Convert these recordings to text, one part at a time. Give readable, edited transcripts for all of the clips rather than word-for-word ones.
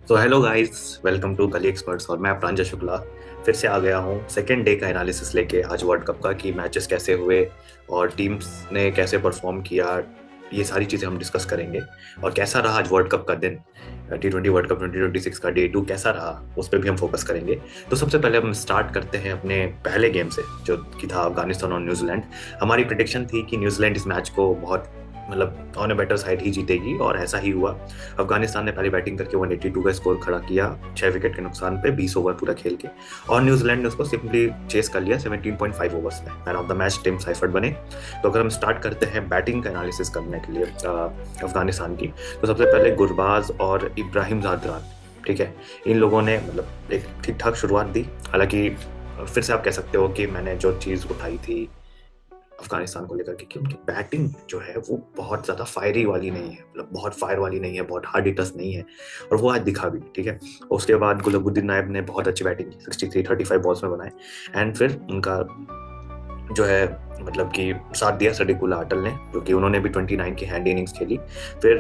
तो hello guys, welcome to गली experts. और मैं प्रांजल शुक्ला फिर से आ गया हूँ सेकेंड डे का एनालिसिस लेके आज वर्ल्ड कप का, कि मैचेस कैसे हुए और टीम्स ने कैसे परफॉर्म किया। ये सारी चीज़ें हम डिस्कस करेंगे। और कैसा रहा आज वर्ल्ड कप का दिन, T20 वर्ल्ड कप 2026 का डे 2 कैसा रहा, उस पर भी हम फोकस करेंगे। तो सबसे पहले हम स्टार्ट करते हैं अपने पहले गेम से, जो कि था अफगानिस्तान और न्यूजीलैंड। हमारी प्रिडिक्शन थी कि न्यूजीलैंड इस मैच को बहुत ऑन अ बेटर साइड ही जीतेगी, और ऐसा ही हुआ। अफगानिस्तान ने पहले बैटिंग करके 182 का स्कोर खड़ा किया 6 विकेट के नुकसान पे 20 ओवर पूरा खेल के, और न्यूजीलैंड ने उसको सिंपली चेस कर लिया 17.5 ओवर्स में। Man of the match Tim Seifert बने। तो अगर हम स्टार्ट करते हैं बैटिंग का एनालिसिस करने के लिए अफगानिस्तान की, तो सबसे पहले गुरबाज और इब्राहिम जादरान, ठीक है, इन लोगों ने एक ठीक ठाक शुरुआत दी। हालांकि फिर से आप कह सकते हो कि मैंने जो चीज़ उठाई थी अफगानिस्तान को लेकर के, कि उनकी बैटिंग जो है वो बहुत ज्यादा फायरी वाली नहीं है, बहुत फायर वाली नहीं है, बहुत हार्ड हिटर्स नहीं है, और वो आज दिखा भी, ठीक है। उसके बाद गुलाबुद्दीन नायब ने बहुत अच्छी बैटिंग की, 63-35 बॉल्स में बनाए। एंड फिर उनका जो है कि साथ दिया सडिकुल्ला अटल ने, जो कि उन्होंने भी 29 की हैंड इनिंग्स खेली। फिर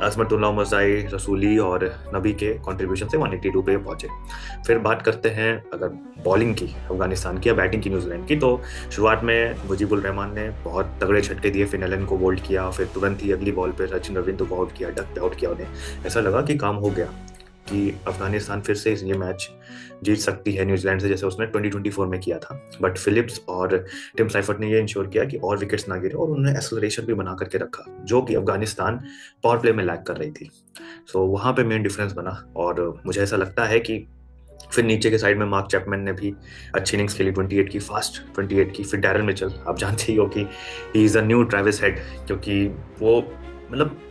अजमतुल्लाह मज़ाई, रसूली और नबी के कंट्रीब्यूशन से 182 पे पहुंचे। फिर बात करते हैं अगर बॉलिंग की अफगानिस्तान की या बैटिंग की न्यूजीलैंड की, तो शुरुआत में मुजीबुर रहमान ने बहुत तगड़े झटके दिए, फिर एलन को बोल्ड किया, फिर तुरंत ही अगली बॉल पे सचिन रविंद्र को आउट किया, डक पे आउट किया उन्हें। ऐसा लगा कि काम हो गया, कि अफगानिस्तान फिर से ये मैच जीत सकती है न्यूजीलैंड से, जैसे उसने 2024 में किया था। बट फिलिप्स और टिम साइफर्ट ने ये इंश्योर किया कि और विकेट्स ना गिरे, और उन्होंने एक्सेलरेशन भी बना करके रखा, जो कि अफगानिस्तान पावर प्ले में लैग कर रही थी। सो वहां पे मेन डिफरेंस बना। और मुझे ऐसा लगता है कि फिर नीचे के साइड में मार्क चैपमैन ने भी अच्छी इनिंग्स खेली, 28 की, फास्ट 28 की। फिर डैरल मिचेल, आप जानते ही हो कि he is a new Travis head, क्योंकि वो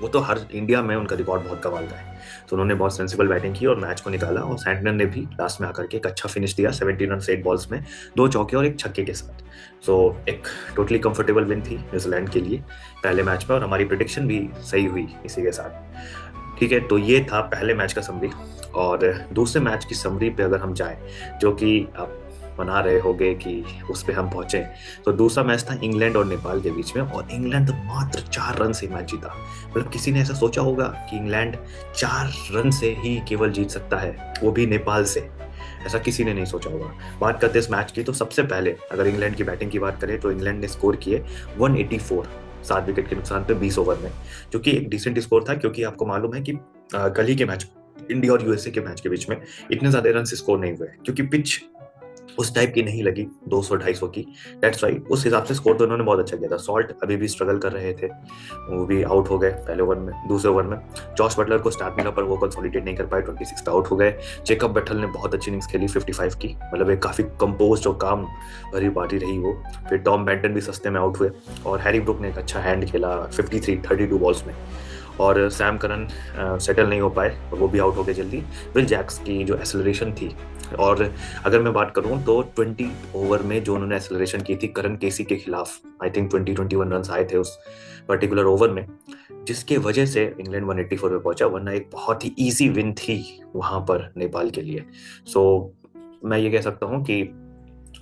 वो तो हर इंडिया में उनका रिकॉर्ड बहुत कमाल का है। तो उन्होंने बहुत सेंसिबल बैटिंग की और मैच को निकाला। और सैंटनर ने भी लास्ट में आकर के एक अच्छा फिनिश दिया, 17 रन 8 बॉल्स में, 2 चौके और 1 छक्के के साथ। सो एक टोटली कंफर्टेबल विन थी न्यूजीलैंड के लिए पहले मैच में, और हमारी प्रिडिक्शन भी सही हुई इसी के साथ। ठीक है, तो ये था पहले मैच का समरी। और दूसरे मैच की समरी पे अगर हम जाएं, जो कि आप बना रहे होंगे कि उस पे हम पहुंचे, तो दूसरा मैच था इंग्लैंड और नेपाल के बीच में, और इंग्लैंड मात्र 4 रन से मैच जीता। किसी ने ऐसा सोचा होगा कि इंग्लैंड 4 रन से ही केवल जीत सकता है, वो भी नेपाल से? ऐसा किसी ने नहीं सोचा होगा। बात करते इस मैच की, तो सबसे पहले अगर इंग्लैंड की बैटिंग की बात करें, तो इंग्लैंड ने स्कोर किए 184, 7 विकेट के नुकसान पे 20 ओवर में, जो कि एक डिसेंट स्कोर था। क्योंकि आपको मालूम है कि कल ही के मैच, इंडिया और यूएसए के मैच के बीच में इतने ज्यादा रन स्कोर नहीं हुए, क्योंकि पिच उस टाइप की नहीं लगी 200-250 की। दैट्स वाई उस हिसाब से स्कोर तो उन्होंने बहुत अच्छा किया था। सॉल्ट अभी भी स्ट्रगल कर रहे थे, वो भी आउट हो गए पहले ओवर में, दूसरे ओवर में। जॉश बटलर को स्टार्ट मिला पर वो कंसोलिडेट नहीं कर पाए, 26 पे आउट हो गए। जेकब बैटल ने बहुत अच्छी इनिंग्स खेली 55 की, एक काफी कंपोज और काम भरी पार्टी रही वो। फिर टॉम बेंटन भी सस्ते में आउट हुए, और हैरी ब्रुक ने एक अच्छा हैंड खेला 53 32 बॉल्स में। और सैम करन सेटल नहीं हो पाए, और वो भी आउट हो गए जल्दी। विल जैक्स की जो एक्सेलरेशन थी, और अगर मैं बात करूं तो 20 ओवर में जो उन्होंने एक्सेलरेशन की थी करन केसी के खिलाफ, आई थिंक 20-21 रन आए थे उस पर्टिकुलर ओवर में, जिसके वजह से इंग्लैंड 184 पे पहुंचा। वरना एक बहुत ही इजी विन थी वहां पर नेपाल के लिए। सो मैं ये कह सकता हूं कि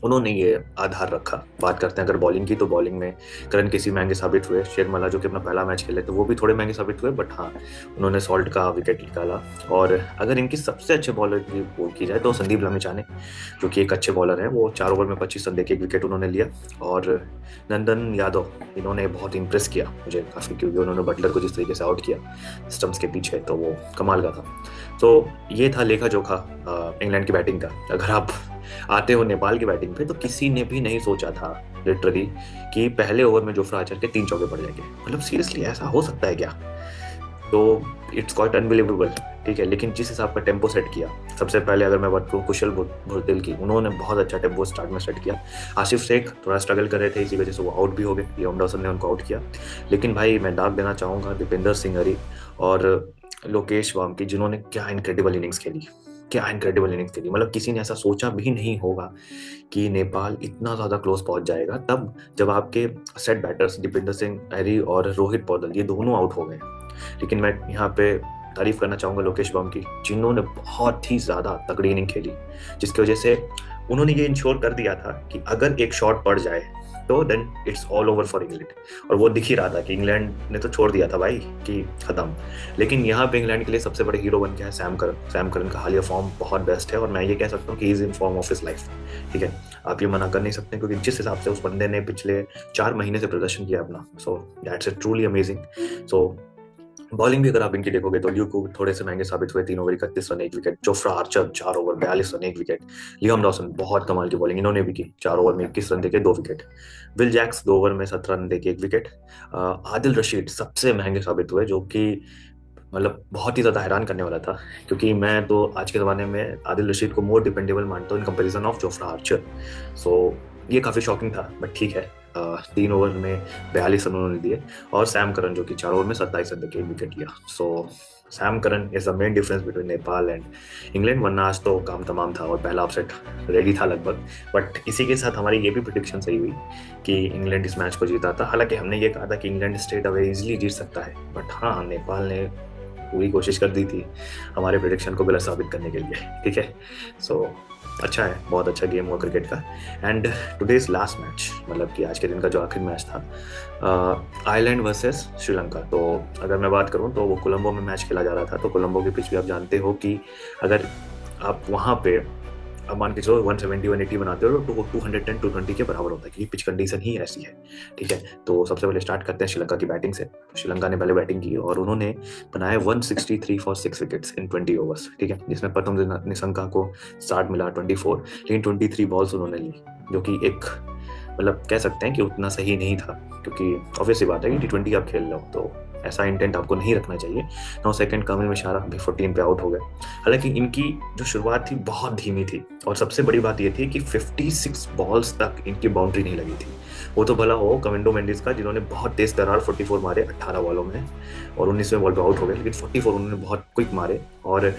उन्होंने ये आधार रखा। बात करते हैं अगर बॉलिंग की, तो बॉलिंग में करण केसी महंगे साबित हुए। शेरमला जो कि अपना पहला मैच खेले, तो वो भी थोड़े महंगे साबित हुए, बट हाँ, उन्होंने सॉल्ट का विकेट निकाला। और अगर इनकी सबसे अच्छे बॉलर की वो की जाए, तो संदीप लमिचाने, जो कि एक अच्छे बॉलर हैं, वो 4 ओवर में 25 रन देके एक विकेट उन्होंने लिया। और नंदन यादव, इन्होंने बहुत इंप्रेस किया मुझे काफ़ी, क्योंकि उन्होंने बटलर को जिस तरीके से आउट किया स्टम्प्स के पीछे, तो वो कमाल का था। तो ये था लेखा जोखा इंग्लैंड की बैटिंग का। अगर आप आते हो नेपाल की बैटिंग पे, तो किसी ने भी नहीं सोचा था लिटरली कि पहले ओवर में जोफ्रा आर्चर के 3 चौके पड़ जाएंगे। सीरियसली ऐसा हो सकता है क्या? तो इट्स क्वाइट अनबिलीवेबल, ठीक है। लेकिन जिस हिसाब का टेम्पो सेट किया, सबसे पहले अगर मैं बात करूँ कुशल भुरतिल की, उन्होंने बहुत अच्छा टेम्पो स्टार्ट में सेट किया। आसिफ शेख थोड़ा स्ट्रगल कर रहे थे, इसी वजह से वो आउट भी हो गए, लियोन डॉसन ने उनको आउट किया। लेकिन भाई मैं दाग देना चाहूँगा दीपेंद्र सिंह हरी और लोकेश वाम की, जिन्होंने क्या इनक्रेडिबल इनिंग्स खेली, क्या इनक्रेडिबल इनिंग्स खेली। किसी ने ऐसा सोचा भी नहीं होगा कि नेपाल इतना ज्यादा क्लोज पहुंच जाएगा, तब जब आपके सेट बैटर्स दीपेंद्र सिंह हरी और रोहित पौडल ये दोनों आउट हो गए। लेकिन मैं यहाँ पे तारीफ करना चाहूंगा लोकेश बम की, जिन्होंने बहुत ही ज्यादा तगड़ी इनिंग खेली, जिसकी वजह से उन्होंने ये इंश्योर कर दिया था कि अगर एक शॉट पड़ जाए तो then it's all over for England. और वो दिख ही रहा था कि इंग्लैंड ने तो छोड़ दिया था भाई कि खत्म। लेकिन यहाँ पे इंग्लैंड के लिए सबसे बड़े हीरो बन गया है सैम करन का हालिया फॉर्म बहुत बेस्ट है, और मैं ये कह सकता हूँ कि is in form of his life. ठीक है, आप ये मना कर नहीं सकते, क्योंकि जिस हिसाब से उस बंदे ने पिछले 4 महीने से प्रदर्शन किया अपना, so that's it truly amazing. So bowling भी अगर आप इनकी देखोगे तो ल्यू को थोड़े से महंगे साबित हुए, 3 over 31 run 1 wicket. Jofra Archer 4 over 42 run 1 wicket. Liam Lawson बहुत कमाल की बॉलिंग इन्होंने भी की, 4 ओवर में 21 रन देके 2 विकेट। विल जैक्स 2 ओवर में 17 रन देके 1 विकेट। आदिल रशीद सबसे महंगे साबित हुए, जो कि मतलब बहुत ही ज्यादा हैरान करने वाला था, क्योंकि मैं तो आज के जमाने में आदिल रशीद को मोर डिपेंडेबल मानता हूँ in comparison of Jofra Archer. So ये काफी शॉकिंग था, बट ठीक है। 3 ओवर में 42 रन उन्होंने दिए। और सैम करन जो कि 4 ओवर में 27 रन देके 1 विकेट लिया। So Sam Curran is the main difference between Nepal and England, वरना आज तो काम तमाम था और पहला अपसेट रेडी था लगभग। बट इसी के साथ हमारी ये भी प्रिडिक्शन सही हुई कि इंग्लैंड इस मैच को जीता था। हालांकि हमने ये कहा था कि इंग्लैंड स्ट्रेट अवे इजीली जीत सकता है, बट हाँ, नेपाल ने पूरी कोशिश कर दी थी हमारे प्रिडिक्शन को गलत साबित करने के लिए। ठीक है, सो अच्छा है, बहुत अच्छा गेम हुआ क्रिकेट का। एंड टुडेज लास्ट मैच, मतलब कि आज के दिन का जो आखिरी मैच था, आयरलैंड वर्सेस श्रीलंका। तो अगर मैं बात करूं तो वो कोलंबो में मैच खेला जा रहा था। तो कोलंबो की पिच भी आप जानते हो कि अगर आप वहाँ पे अब मान के चलो 170 180 बनाते हो तो वो 210 220 के बराबर होता है, क्योंकि पिच कंडीशन ही ऐसी है। ठीक है, तो सबसे पहले स्टार्ट करते हैं श्रीलंका की बैटिंग से। श्रीलंका ने पहले बैटिंग की और उन्होंने बनाया 163 फॉर 6 विकेट्स इन 20 ओवर्स। ठीक है, जिसमें प्रथम निशंका को स्टार्ट मिला 24, लेकिन 23 बॉल्स उन्होंने ली, जो कि एक मतलब कह सकते हैं कि उतना सही नहीं था, क्योंकि ऑब्वियस सी बात है कि T20 आप खेल रहे हो तो ऐसा इंटेंट आपको नहीं रखना चाहिए। 9 सेकंड कामिल मिशारा भी 14 पे आउट हो गए। हालांकि इनकी जो शुरुआत थी बहुत धीमी थी, और सबसे बड़ी बात ये थी कि 56 बॉल्स तक इनकी बाउंड्री नहीं लगी थी। वो तो भला हो कमेंडो मेंडिस का, जिन्होंने बहुत तेज तर्रार 44 मारे 18 बॉलों में और 19वें बॉल पे आउट हो गए, लेकिन 44 उन्होंने बहुत क्विक मारे। और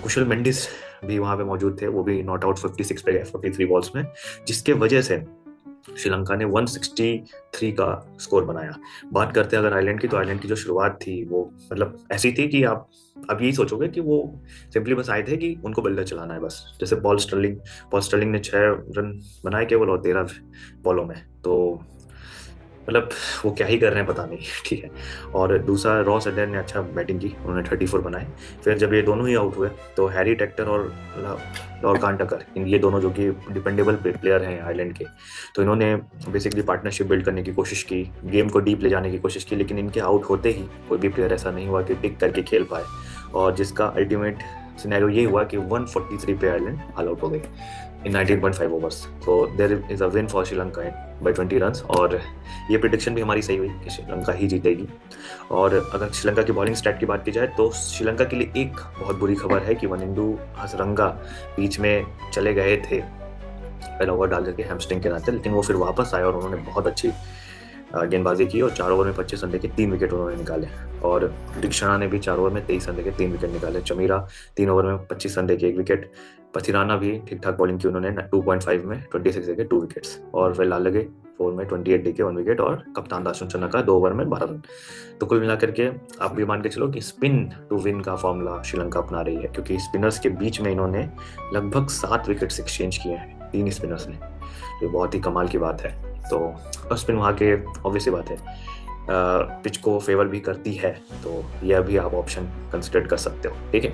कुशल मेंडिस भी वहां पे मौजूद थे, वो भी नॉट आउट 56 पे गए 43 बॉल्स में, जिसके वजह से श्रीलंका ने 163 का स्कोर बनाया। बात करते हैं अगर आयरलैंड की, तो आयरलैंड की जो शुरुआत थी वो मतलब ऐसी थी कि आप अब यही सोचोगे कि वो सिंपली बस आए थे कि उनको बिल्डर चलाना है बस। जैसे पॉल स्टर्लिंग ने 6 रन बनाए केवल और 13 बॉलों में, तो मतलब वो क्या ही कर रहे हैं पता नहीं। ठीक है, और दूसरा रॉस एडर ने अच्छा बैटिंग की, उन्होंने 34 बनाए। फिर जब ये दोनों ही आउट हुए तो हैरी टेक्टर और लॉर्कान टकर, ये दोनों जो कि डिपेंडेबल प्लेयर हैं आयरलैंड के, तो इन्होंने बेसिकली पार्टनरशिप बिल्ड करने की कोशिश की, गेम को डीप ले जाने की कोशिश की, लेकिन इनके आउट होते ही कोई भी प्लेयर ऐसा नहीं हुआ कि टिक करके खेल पाए, और जिसका अल्टीमेट सिनेरियो ये हुआ कि 143 पे आयरलैंड ऑल आउट हो गई इन 19.5 ओवर्स। तो there is a win for Sri बाय 20 रन्स, और ये प्रिडिक्शन भी हमारी सही हुई कि श्रीलंका ही जीतेगी। और अगर श्रीलंका की बॉलिंग स्टैट की बात की जाए तो श्रीलंका के लिए एक बहुत बुरी खबर है कि वनिंदु हसरंगा बीच में चले गए थे पहला ओवर डाल करके हैमस्ट्रिंग के नाते, लेकिन वो फिर वापस आए और उन्होंने बहुत अच्छी गेंदबाजी की और 4 ओवर में 25 रन देके 3 विकेट उन्होंने निकाले। और दीक्षणा ने भी 4 ओवर में 23 रन देके 3 विकेट निकाले। चमीरा 3 ओवर में 25 रन देके 1 विकेट। पथिराना भी ठीक ठाक बॉलिंग की, उन्होंने 2.5 में 26 देके 2 विकेट्स। और फिर लालगे 4 में 28 देके 1 विकेट, और कप्तान दाशुन चन्नका 2 ओवर में 12 रन। तो कुल मिलाकर के आप भी मान के चलो कि स्पिन टू विन का फॉर्मूला श्रीलंका अपना रही है, क्योंकि स्पिनर्स के बीच में इन्होंने लगभग 7 विकेट्स एक्सचेंज किए हैं 3 स्पिनर्स ने, जो बहुत ही कमाल की बात है। तो स्पिन वहाँ के ऑब्वियसली बात है पिच को फेवर भी करती है, तो यह भी आप ऑप्शन कंसिडर कर सकते हो। ठीक है,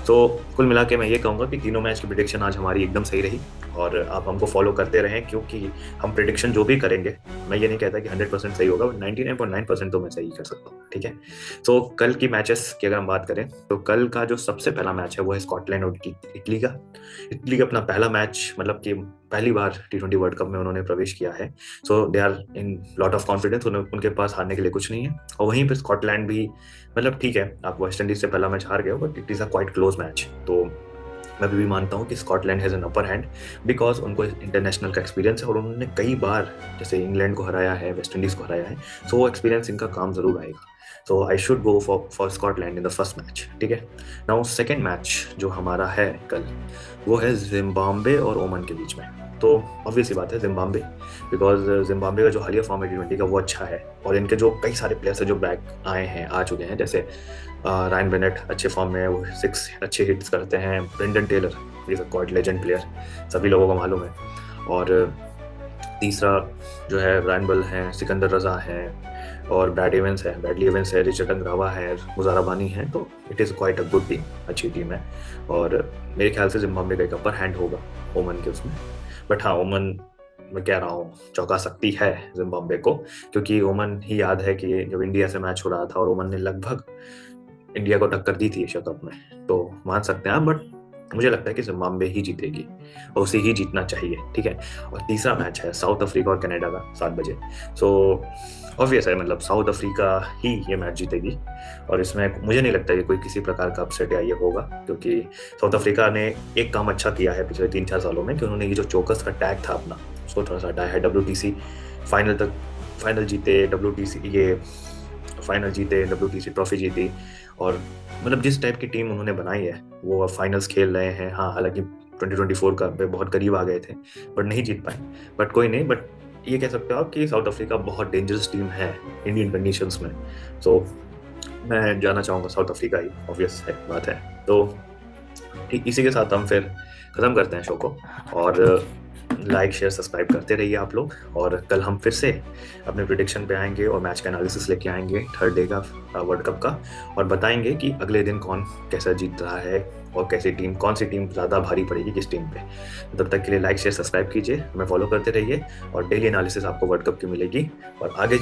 तो कुल मिला के मैं ये कहूँगा कि तीनों मैच की प्रिडिक्शन आज हमारी एकदम सही रही, और आप हमको फॉलो करते रहें, क्योंकि हम प्रिडिक्शन जो भी करेंगे, मैं ये नहीं कहता कि 100% सही होगा, 99.9% तो मैं सही कर सकता हूँ। ठीक है, तो कल की मैचेस की अगर हम बात करें तो कल का जो सबसे पहला मैच है वो है स्कॉटलैंड और इटली का। इटली का अपना पहला मैच, मतलब कि पहली बार T20 वर्ल्ड कप में उन्होंने प्रवेश किया है, so they are in lot of confidence, उनके पास हारने के लिए कुछ नहीं है। और वहीं पर स्कॉटलैंड भी मतलब ठीक है, आप वेस्ट इंडीज से पहला मैच हार गए हो, but it is a quite close match. तो मैं भी मानता हूँ कि Scotland has an upper hand, because उनको इंटरनेशनल का एक्सपीरियंस है और उन्होंने कई बार जैसे इंग्लैंड को हराया है, वेस्ट इंडीज़ को हराया है, सो वो एक्सपीरियंस इनका काम जरूर आएगा। So I should go for Scotland in the first match. ठीक है, नाउ सेकेंड मैच जो हमारा है कल, वो है जिम्बाब्वे और ओमान के बीच में। तो ऑब्वियसली बात है जिम्बाब्वे, बिकॉज जिम्बाब्वे का जो हालिया फॉर्म है T20 का वो अच्छा है, और इनके जो कई सारे प्लेयर्स हैं जो बैक आ चुके हैं, जैसे रायन बेनेट अच्छे फॉर्म में, वो 6 अच्छे हिट्स करते हैं। Brendon Taylor is a quite legend player, सभी लोगों को मालूम है। और तीसरा जो है रायन बल हैं, सिकंदर रजा हैं और ब्रैडली इवेंस है, रिचर्ड अंग्रावा है, मुजारा बानी है। तो it is quite a good team, अच्छी टीम है। और मेरे ख्याल से जिम्बाब्वे का एक अपर हैंड होगा ओमन के उसमें। बट हाँ, ओमन मैं कह रहा हूँ चौंका सकती है जिम्बाब्वे को, क्योंकि ओमन ही याद है कि जब इंडिया से मैच हो रहा था और ओमन ने लगभग इंडिया को टक्कर दी थी एशिया कप में, तो मान सकते हैं आप। बट मुझे लगता है कि जिम्बाब्वे ही जीतेगी और उसे ही जीतना चाहिए, ठीक है। और तीसरा मैच है साउथ अफ्रीका और कनाडा का 7 बजे। सो ऑब्वियस है, मतलब साउथ अफ्रीका ही ये मैच जीतेगी। और इसमें मुझे नहीं लगता कि कोई किसी प्रकार का अपसेट या ये होगा, क्योंकि साउथ अफ्रीका ने एक काम अच्छा किया है पिछले 3-4 सालों में कि उन्होंने ये जो चोकस का टैग था अपना, उसको थोड़ा सा हटाया है। WTC फाइनल जीते, WTC ट्रॉफी जीती। और मतलब जिस टाइप की टीम उन्होंने बनाई है वो अब फाइनल्स खेल रहे हैं। हाँ, हालांकि 2024 का पे बहुत करीब आ गए थे बट नहीं जीत पाए। बट कोई नहीं, बट ये कह सकते हो आप कि साउथ अफ्रीका बहुत डेंजरस टीम है इंडियन कंडीशंस में। तो मैं जाना चाहूँगा साउथ अफ्रीका ही, ऑब्वियस है बात है। तो ठीक इसी के साथ हम फिर ख़त्म करते हैं शो को। और लाइक शेयर सब्सक्राइब करते रहिए आप लोग। और कल हम फिर से अपने प्रिडिक्शन पे आएंगे और मैच का एनालिसिस लेके आएंगे 3rd डे का वर्ल्ड कप का, और बताएंगे कि अगले दिन कौन कैसा जीत रहा है और कौन सी टीम ज़्यादा भारी पड़ेगी किस टीम पे। तब तक के लिए लाइक शेयर सब्सक्राइब कीजिए, हमें फॉलो करते रहिए। और डेली एनालिसिस आपको वर्ल्ड कप की मिलेगी, और आगे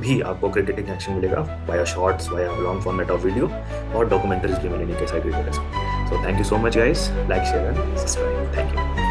भी आपको क्रिकेटिंग एक्शन मिलेगा via shorts, via long format of video, और डॉक्यूमेंट्रीज भी मिलेंगे कैसा cricket. So thank you so much guys, like share and subscribe, thank you.